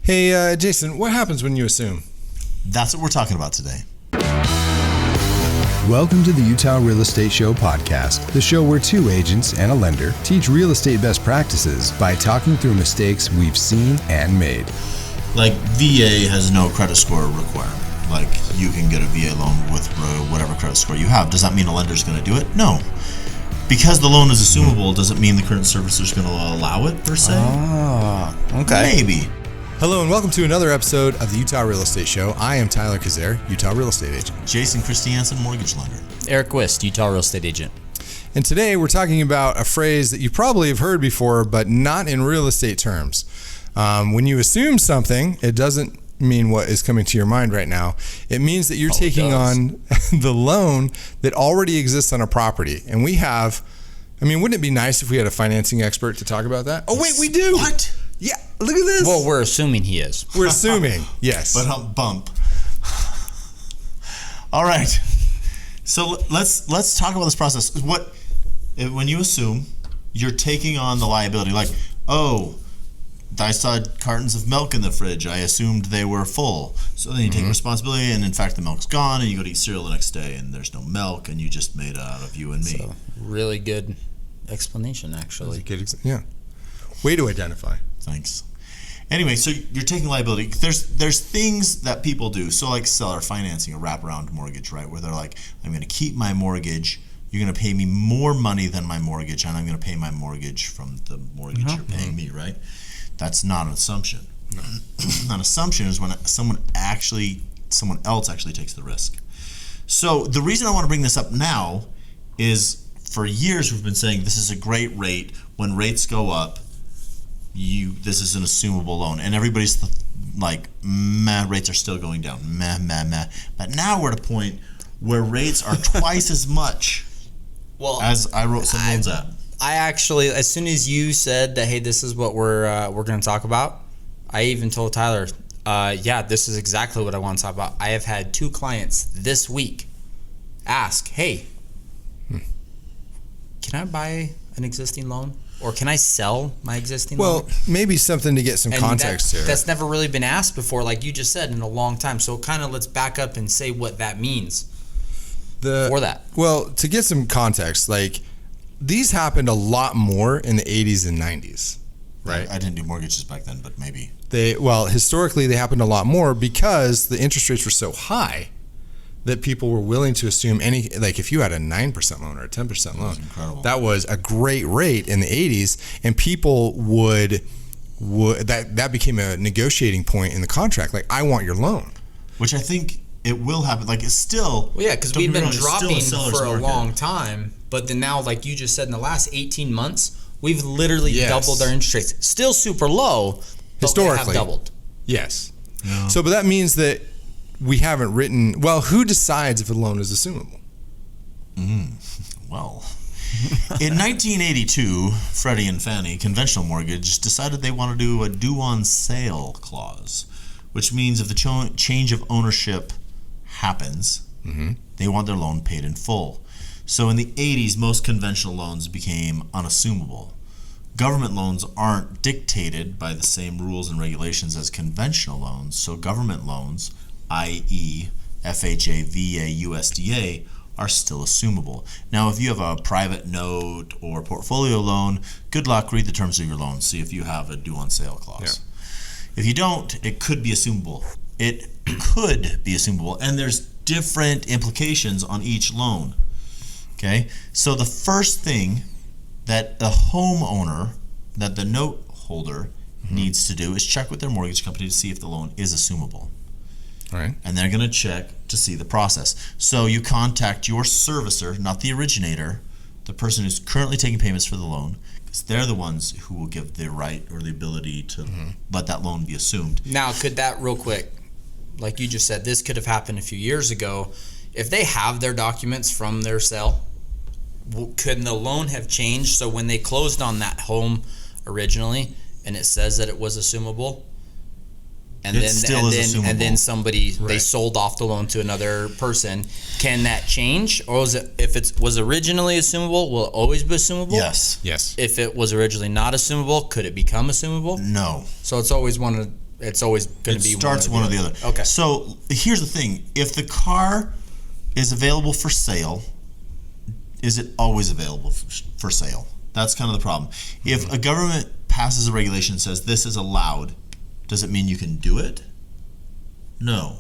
Hey, Jason, what happens when you assume? That's what we're talking about today. Welcome to the Utah Real Estate Show podcast, the show where two agents and a lender teach real estate best practices by talking through mistakes we've seen and made. Like, VA has no credit score requirement. Like, you can get a VA loan with whatever credit score you have. Does that mean a lender's going to do it? No. Because the loan is assumable, doesn't mean the current servicer's going to allow it, per se. Okay. Maybe. Hello and welcome to another episode of the Utah Real Estate Show. I am Tyler Kazare, Utah Real Estate Agent. Jason Christiansen, mortgage lender. Eric Wist, Utah Real Estate Agent. And today we're talking about a phrase that you probably have heard before, but not in real estate terms. When you assume something, it doesn't mean what is coming to your mind right now. It means that you're taking on the loan that already exists on a property. And we have, wouldn't it be nice if we had a financing expert to talk about that? Oh, wait, we do. What? Yeah, look at this. Well, we're assuming he is. We're assuming, yes. But bump. All right. So let's talk about this process. When you assume, you're taking on the liability. Like, oh, I saw cartons of milk in the fridge. I assumed they were full. So then you take responsibility, and in fact, the milk's gone, and you go to eat cereal the next day, and there's no milk, and you just made it out of you and me. So, really good explanation, actually. Yeah. Way to identify. Thanks. Anyway, so you're taking liability. There's things that people do. So like seller financing, a wraparound mortgage, right? Where they're like, I'm going to keep my mortgage. You're going to pay me more money than my mortgage, and I'm going to pay my mortgage from the mortgage you're paying me, right? That's not an assumption. An assumption is when someone else actually takes the risk. So the reason I want to bring this up now is for years we've been saying this is a great rate. When rates go up, this is an assumable loan, and everybody's like, meh, rates are still going down, meh. But now we're at a point where rates are twice as much as I wrote some loans at. I actually, as soon as you said that, hey, this is what we're going to talk about, I even told Tyler, this is exactly what I want to talk about. I have had 2 clients this week ask, hey, can I buy an existing loan? Or can I sell my existing loan? Well, maybe something to get some context here. That's never really been asked before, like you just said, in a long time. So kind of let's back up and say what that means for that. Well, to get some context, like these happened a lot more in the 80s and 90s, right? I didn't do mortgages back then, but maybe. Historically, they happened a lot more because the interest rates were so high that people were willing to assume if you had a 9% loan or a 10% loan, that was a great rate in the 80s, and people would that became a negotiating point in the contract. Like, I want your loan. Which I think it will happen. Like, it's still... Well, yeah, because we've been dropping for a long time, but then now, like you just said, in the last 18 months, we've literally doubled our interest rates. Still super low, but historically, they have doubled. Yes. Yeah. So, but that means that we haven't written, who decides if a loan is assumable? Well, in 1982, Freddie and Fannie, conventional mortgage, decided they want to do a due-on-sale clause, which means if the change of ownership happens, they want their loan paid in full. So in the 80s, most conventional loans became unassumable. Government loans aren't dictated by the same rules and regulations as conventional loans, so government loans, i.e. FHA, VA, USDA, are still assumable. Now, if you have a private note or portfolio loan, good luck, read the terms of your loan, see if you have a due-on-sale clause. Yeah. If you don't, it could be assumable. It could be assumable, and there's different implications on each loan. Okay? So the first thing that the homeowner, that the note holder needs to do is check with their mortgage company to see if the loan is assumable. All right. And they're going to check to see the process. So you contact your servicer, not the originator, the person who's currently taking payments for the loan, because they're the ones who will give the right or the ability to let that loan be assumed. Now, could that, real quick, like you just said, this could have happened a few years ago. If they have their documents from their sale, could the loan have changed? So when they closed on that home originally, and it says that it was assumable, and then somebody they sold off the loan to another person, can that change? Or was it, if it was originally assumable, will it always be assumable? Yes. Yes. If it was originally not assumable, could it become assumable? No. So it's always one of It's always going to be starts one or the other. Okay. So here's the thing: if the car is available for sale, is it always available for sale? That's kind of the problem. If a government passes a regulation and says this is allowed, does it mean you can do it? No.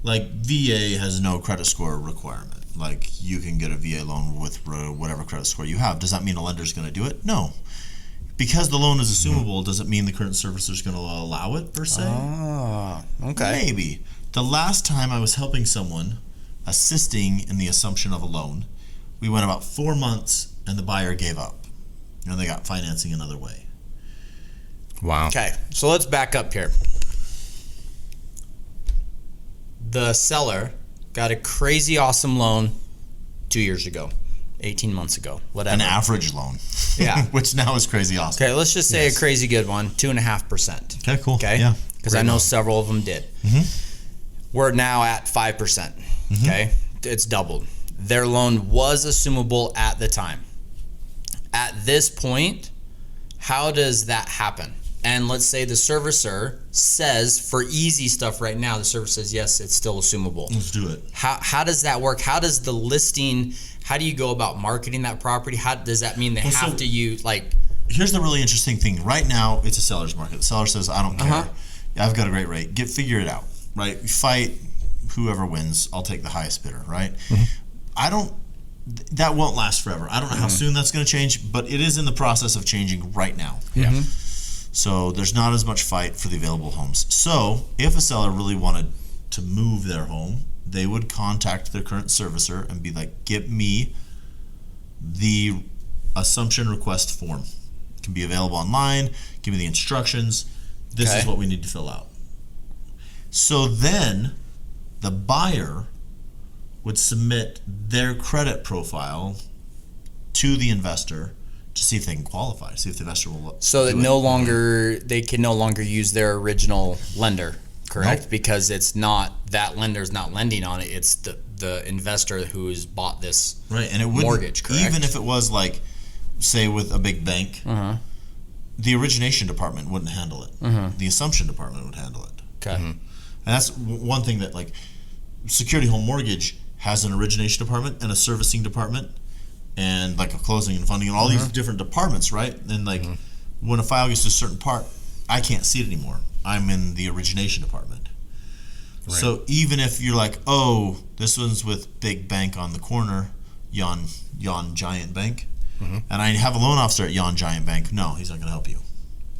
Like VA has no credit score requirement. Like you can get a VA loan with whatever credit score you have. Does that mean a lender's going to do it? No. Because the loan is assumable, does it mean the current servicer is going to allow it per se? Ah, okay. Maybe. The last time I was helping someone, assisting in the assumption of a loan, we went about 4 months and the buyer gave up. And they got financing another way. Wow. Okay, so let's back up here. The seller got a crazy awesome loan 2 years ago, 18 months ago, whatever. An average loan. Yeah. Which now is crazy awesome. Okay, let's just say a crazy good one, 2.5%. Okay, cool. Okay? Yeah. Because I know several of them did. We're now at 5%. Okay? It's doubled. Their loan was assumable at the time. At this point, how does that happen? And let's say the servicer says, for easy stuff right now, the servicer says, yes, it's still assumable. Let's do it. How does that work? How does the listing, how do you go about marketing that property? How does that mean they have to use, like... Here's the really interesting thing. Right now, it's a seller's market. The seller says, I don't care. I've got a great rate. Figure it out, right? You fight, whoever wins, I'll take the highest bidder, right? That won't last forever. I don't know how soon that's going to change, but it is in the process of changing right now. Yeah. So there's not as much fight for the available homes. So if a seller really wanted to move their home, they would contact their current servicer and be like, get me the assumption request form. It can be available online. Give me the instructions. This is what we need to fill out. So then the buyer would submit their credit profile to the investor to see if they can qualify, see if the investor will. So that they can no longer use their original lender, correct? Nope. Because it's not, that lender's not lending on it. It's the investor who's bought this and it mortgage, correct? Even if it was like, say with a big bank, the origination department wouldn't handle it. The assumption department would handle it. Okay. And that's one thing that, like, Security Home Mortgage has an origination department and a servicing department and like a closing and funding and all these different departments, right? And like when a file gets to a certain part, I can't see it anymore. I'm in the origination department. Right. So even if you're like, oh, this one's with big bank on the corner, yon giant bank, and I have a loan officer at yon giant bank, no, he's not going to help you.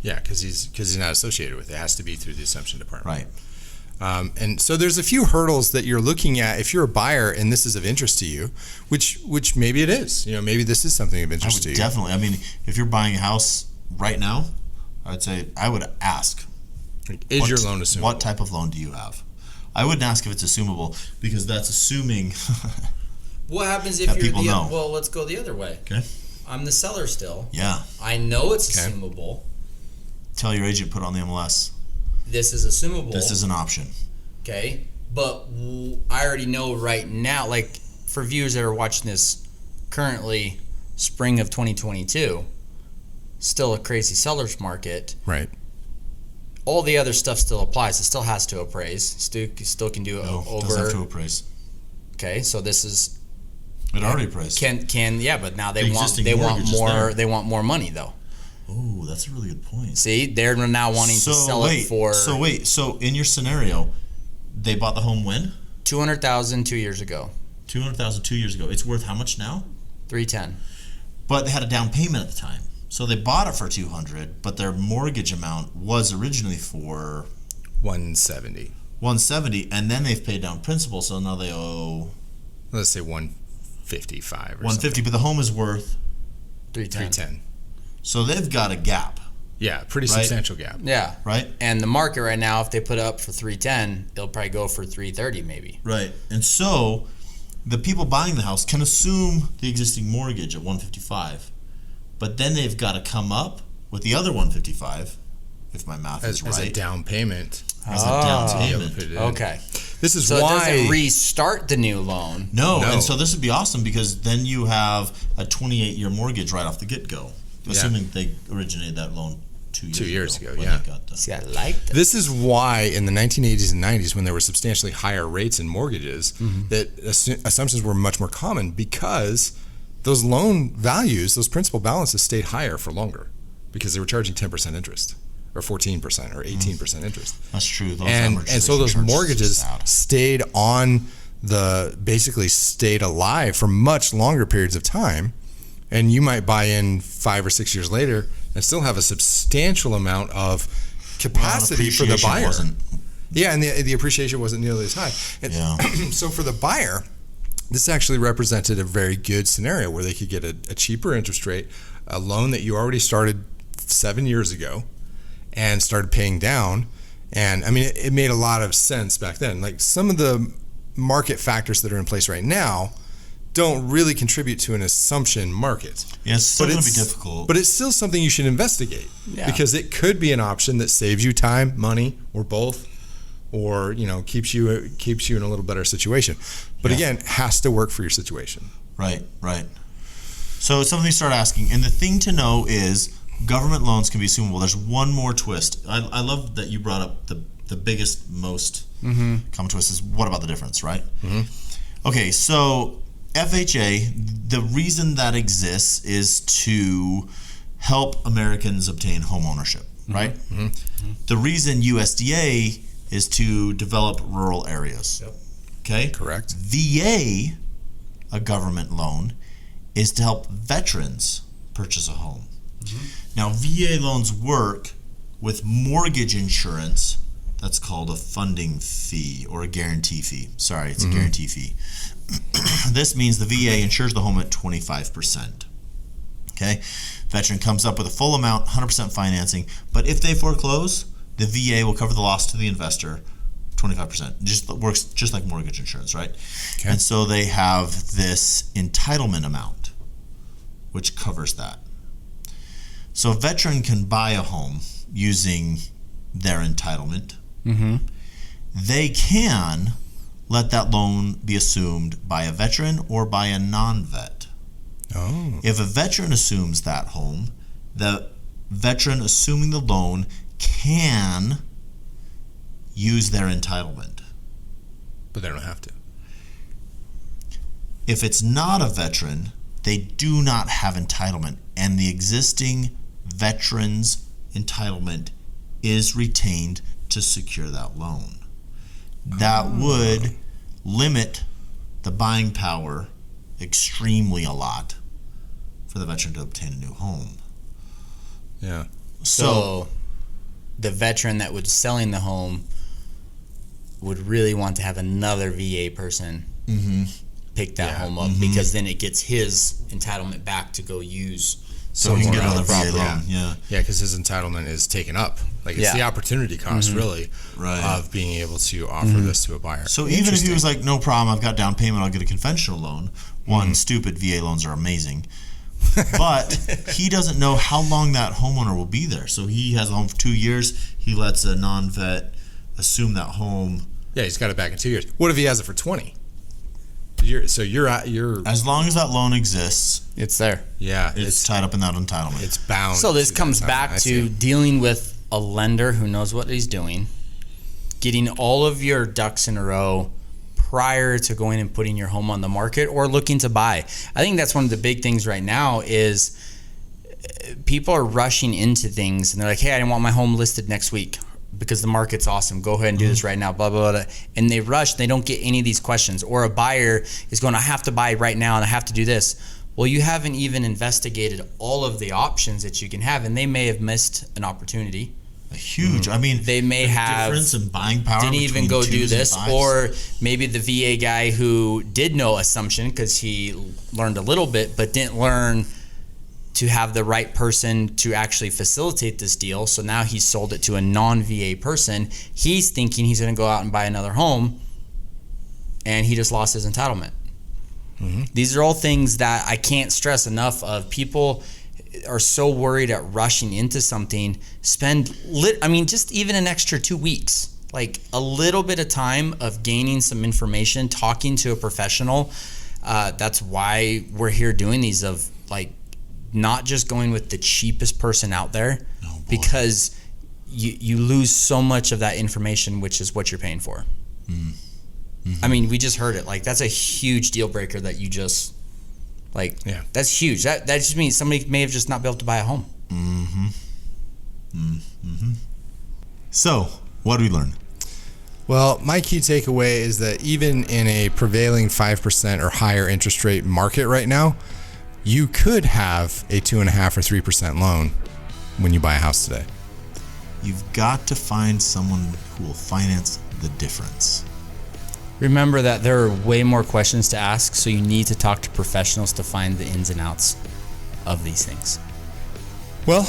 Yeah, because he's not associated with it. It has to be through the assumption department. Right. And so there's a few hurdles that you're looking at if you're a buyer and this is of interest to you, which maybe it is. You know, maybe this is something of interest to you. Definitely. I mean, if you're buying a house right now, I'd say I would ask, is your loan assumable? What type of loan do you have? I wouldn't ask if it's assumable because that's assuming. What happens if you're people know? Well, let's go the other way. Okay. I'm the seller still. Yeah. I know it's assumable. Tell your agent, put it on the MLS. This is assumable. This is an option. Okay. But I already know right now, like for viewers that are watching this currently, spring of 2022, still a crazy seller's market. Right. All the other stuff still applies. It still has to appraise. Still can do it over. It doesn't have to appraise. Okay, so this is. It already appraised. But now they want more money though. Oh, that's a really good point. See, they're now wanting to sell it for. So in your scenario, they bought the home when? $200,000 2 years ago. $200,000 2 years ago. It's worth how much now? $310,000. But they had a down payment at the time, so they bought it for $200,000. But their mortgage amount was originally for $170,000. $170,000, and then they've paid down principal, so now they owe. Let's say $155,000 or $150,000, but the home is worth $310,000. So they've got a gap. Yeah, pretty substantial gap. Yeah. Right? And the market right now, if they put it up for $310,000, it'll probably go for $330,000 maybe. Right. And so the people buying the house can assume the existing mortgage at $155,000, but then they've got to come up with the other $155,000, if my math is right. As a down payment. Okay. This is so why. it doesn't restart the new loan. No. And so this would be awesome because then you have a 28-year mortgage right off the get-go. Assuming they originated that loan 2 years ago, when yeah. they got the- See, I like that. This is why in the 1980s and 90s, when there were substantially higher rates in mortgages, that assumptions were much more common because those loan values, those principal balances stayed higher for longer because they were charging 10% interest or 14% or 18% interest. That's true. Those And so those amortization mortgages charges stayed on basically stayed alive for much longer periods of time. And you might buy in 5 or 6 years later and still have a substantial amount of capacity for the buyer. Yeah, and the appreciation wasn't nearly as high. And so for the buyer, this actually represented a very good scenario where they could get a cheaper interest rate, a loan that you already started 7 years ago and started paying down. And I mean, it made a lot of sense back then. Like some of the market factors that are in place right now don't really contribute to an assumption market. Yeah, it's still going to be difficult. But it's still something you should investigate because it could be an option that saves you time, money, or both, or keeps you in a little better situation. But again, has to work for your situation. Right. So it's something you start asking. And the thing to know is government loans can be assumable. There's one more twist. I love that you brought up the biggest, most common twist is what about the difference, right? Okay, so FHA, the reason that exists is to help Americans obtain home ownership, right? The reason USDA is to develop rural areas. Okay? Correct. VA, a government loan, is to help veterans purchase a home. Now, VA loans work with mortgage insurance. That's called a funding fee or a guarantee fee. Sorry, it's a guarantee fee. This means the VA insures the home at 25%. Okay? Veteran comes up with a full amount, 100% financing, but if they foreclose, the VA will cover the loss to the investor, 25%. Just works just like mortgage insurance, right? Okay. And so they have this entitlement amount, which covers that. So a veteran can buy a home using their entitlement. They can let that loan be assumed by a veteran or by a non-vet. If a veteran assumes that home, the veteran assuming the loan can use their entitlement. But they don't have to. If it's not a veteran, they do not have entitlement, and the existing veteran's entitlement is retained to secure that loan. That would limit the buying power extremely a lot for the veteran to obtain a new home. Yeah. So the veteran that was selling the home would really want to have another VA person pick that home up because then it gets his entitlement back to go use. So he can get another property. VA loan. Yeah. Yeah, because his entitlement is taken up. Like it's the opportunity cost, really, of being able to offer this to a buyer. So even if he was like, no problem, I've got down payment, I'll get a conventional loan. One, stupid VA loans are amazing. But he doesn't know how long that homeowner will be there. So he has a home for 2 years. He lets a non-vet assume that home. Yeah, he's got it back in 2 years. What if he has it for 20? You're as long as that loan exists, It's there. Yeah, it's tied up in that entitlement. It's bound. So this to comes that back entitlement. to dealing with a lender who knows what he's doing, getting all of your ducks in a row prior to going and putting your home on the market or looking to buy. I think that's one of the big things right now is people are rushing into things and they're like, hey, I want my home listed next week because the market's awesome. Go ahead and do this right now, blah, blah, blah. And they rush. They don't get any of these questions. Or a buyer is going, I have to buy right now and I have to do this. Well, you haven't even investigated all of the options that you can have, and they may have missed an opportunity. A huge. I mean, They may the have difference in buying power. didn't even between go do twos and this, fives. or maybe the VA guy who did know assumption because he learned a little bit, but didn't learn to have the right person to actually facilitate this deal. So now he's sold it to a non-VA person. He's thinking he's going to go out and buy another home, and he just lost his entitlement. These are all things that I can't stress enough of. People are so worried at rushing into something. Just even an extra 2 weeks, like a little bit of time of gaining some information, talking to a professional. That's why we're here doing these, of like not just going with the cheapest person out there, Oh, boy. because you lose so much of that information, which is what you're paying for. Mm-hmm. I mean, we just heard it. Like, that's a huge deal breaker that you just, like, Yeah. that's huge. That just means somebody may have just not been able to buy a home. Mm-hmm. Mm-hmm. So, what do we learn? Well, my key takeaway is that even in a prevailing 5% or higher interest rate market right now, you could have a 2.5% or 3% loan when you buy a house today. You've got to find someone who will finance the difference. Remember that there are way more questions to ask, so you need to talk to professionals to find the ins and outs of these things. Well,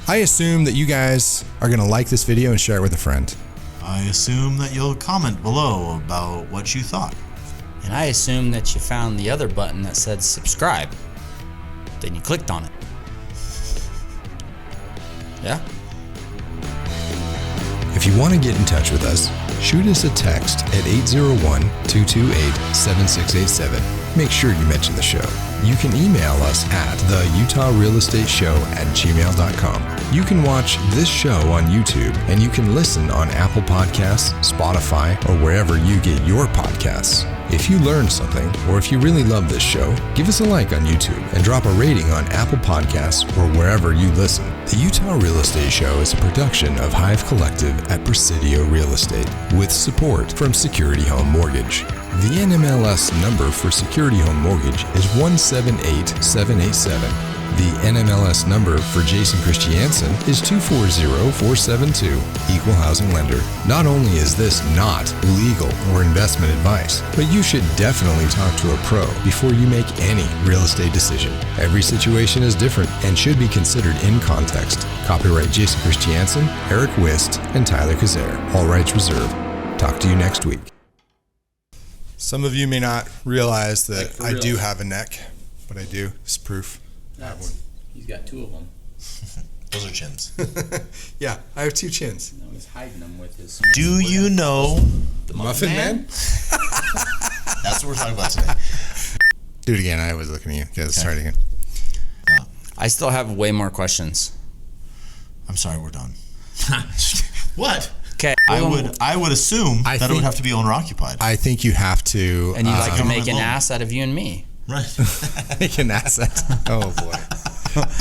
I assume that you guys are going to like this video and share it with a friend. I assume that you'll comment below about what you thought. And I assume that you found the other button that said subscribe. Then you clicked on it. Yeah? If you want to get in touch with us, shoot us a text at 801-228-7687. Make sure you mention the show. You can email us at theutahrealestateshow@gmail.com. You can watch this show on YouTube, and you can listen on Apple Podcasts, Spotify, or wherever you get your podcasts. If you learned something, or if you really love this show, give us a like on YouTube and drop a rating on Apple Podcasts or wherever you listen. The Utah Real Estate Show is a production of Hive Collective at Presidio Real Estate, with support from Security Home Mortgage. The NMLS number for Security Home Mortgage is 178787. The NMLS number for Jason Christiansen is 240472, Equal Housing Lender. Not only is this not legal or investment advice, but you should definitely talk to a pro before you make any real estate decision. Every situation is different and should be considered in context. Copyright Jason Christiansen, Eric Wist, and Tyler Kazare. All rights reserved. Talk to you next week. Some of you may not realize that Like, for I real. do have a neck, but I do. It's proof. He's got two of them. Those are chins. Yeah, I have two chins. No, he's hiding them with his. Do you know the Muffin Man? That's what we're talking about today? Do it again. I was looking at you. Okay, let's try it again. I still have way more questions. I'm sorry, we're done. What? Okay. I would assume I that it would think- have to be owner occupied. I think you have to. And you like to government make an loan. ass out of you and me. Right. make an asset. Oh boy.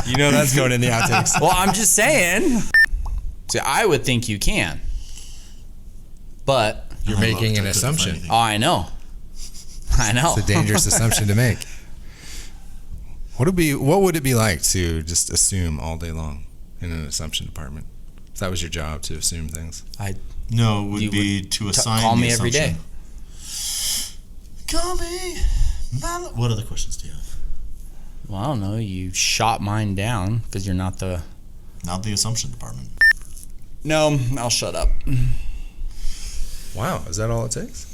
You know that's going in the outtakes. Well, I'm just saying. See, I would think you can. But You're I making looked, an I couldn't find assumption. anything. oh, I know. I know. It's a dangerous assumption to make. What would it be like to just assume all day long in an assumption department? If that was your job, to assume things. No, it would You be to assign call the me every assumption. day. Call me. What other questions do you have? Well, I don't know. You shot mine down because you're not the. Not the assumption department. No, I'll shut up. Wow, is that all it takes?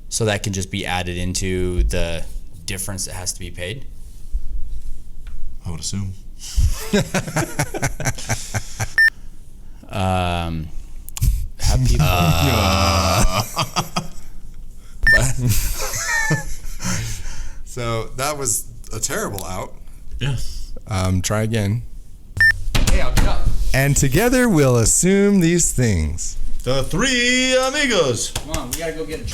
So that can just be added into the difference that has to be paid. I would assume. Have people. So that was a terrible out. Yeah. Try again. Hey, I'll get up. And together we'll assume these things. The three amigos. Come on, we gotta go get a